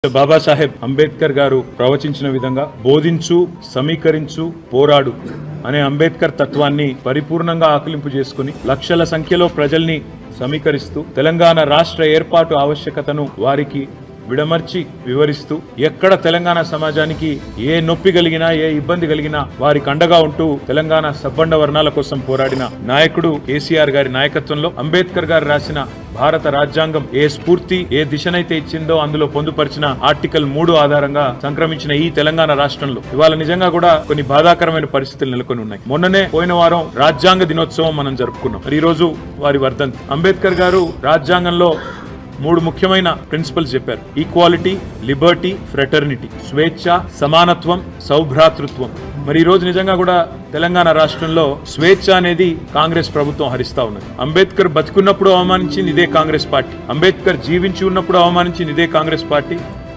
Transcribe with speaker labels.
Speaker 1: బాబాసాహెబ్ అంబేద్కర్ గారు ప్రవచించిన విధంగా బోధించు, సమీకరించు, పోరాడు అనే అంబేద్కర్ తత్వాన్ని పరిపూర్ణంగా ఆకలింపు చేసుకుని లక్షల సంఖ్యలో ప్రజల్ని సమీకరిస్తూ తెలంగాణ రాష్ట్ర ఏర్పాటు ఆవశ్యకతను వారికి విడమర్చి వివరిస్తూ ఎక్కడ తెలంగాణ సమాజానికి ఏ నొప్పి కలిగినా ఏ ఇబ్బంది కలిగినా వారికి అండగా ఉంటూ తెలంగాణ సబ్బండ వర్ణాల కోసం పోరాడిన నాయకుడు కేసీఆర్ గారి నాయకత్వంలో అంబేద్కర్ గారు రాసిన భారత రాజ్యాంగం ఏ స్ఫూర్తి ఏ దిశనైతే ఇచ్చిందో అందులో పొందుపరిచిన ఆర్టికల్ 3 ఆధారంగా సంక్రమించిన ఈ తెలంగాణ రాష్ట్రంలో ఇవాళ నిజంగా కూడా కొన్ని బాధాకరమైన పరిస్థితులు నెలకొని ఉన్నాయి. మొన్ననే పోయిన వారం రాజ్యాంగ దినోత్సవం మనం జరుపుకున్నాం. మరి ఈ రోజు వారి వర్ధంతి. అంబేద్కర్ గారు రాజ్యాంగంలో 3 ముఖ్యమైన ప్రిన్సిపల్స్ చెప్పారు. ఈక్వాలిటీ, లిబర్టీ, ఫ్రెటర్నిటీ, స్వేచ్ఛ, సమానత్వం, సౌభ్రాతృత్వం. మరి ఈ రోజు నిజంగా కూడా తెలంగాణ రాష్ట్రంలో స్వేచ్ఛ అనేది కాంగ్రెస్ ప్రభుత్వం హరిస్తా ఉన్నది. అంబేద్కర్ బతికున్నప్పుడు అవమానించింది ఇదే కాంగ్రెస్ పార్టీ. అంబేద్కర్ జీవించి ఉన్నప్పుడు అవమానించింది ఇదే కాంగ్రెస్ పార్టీ.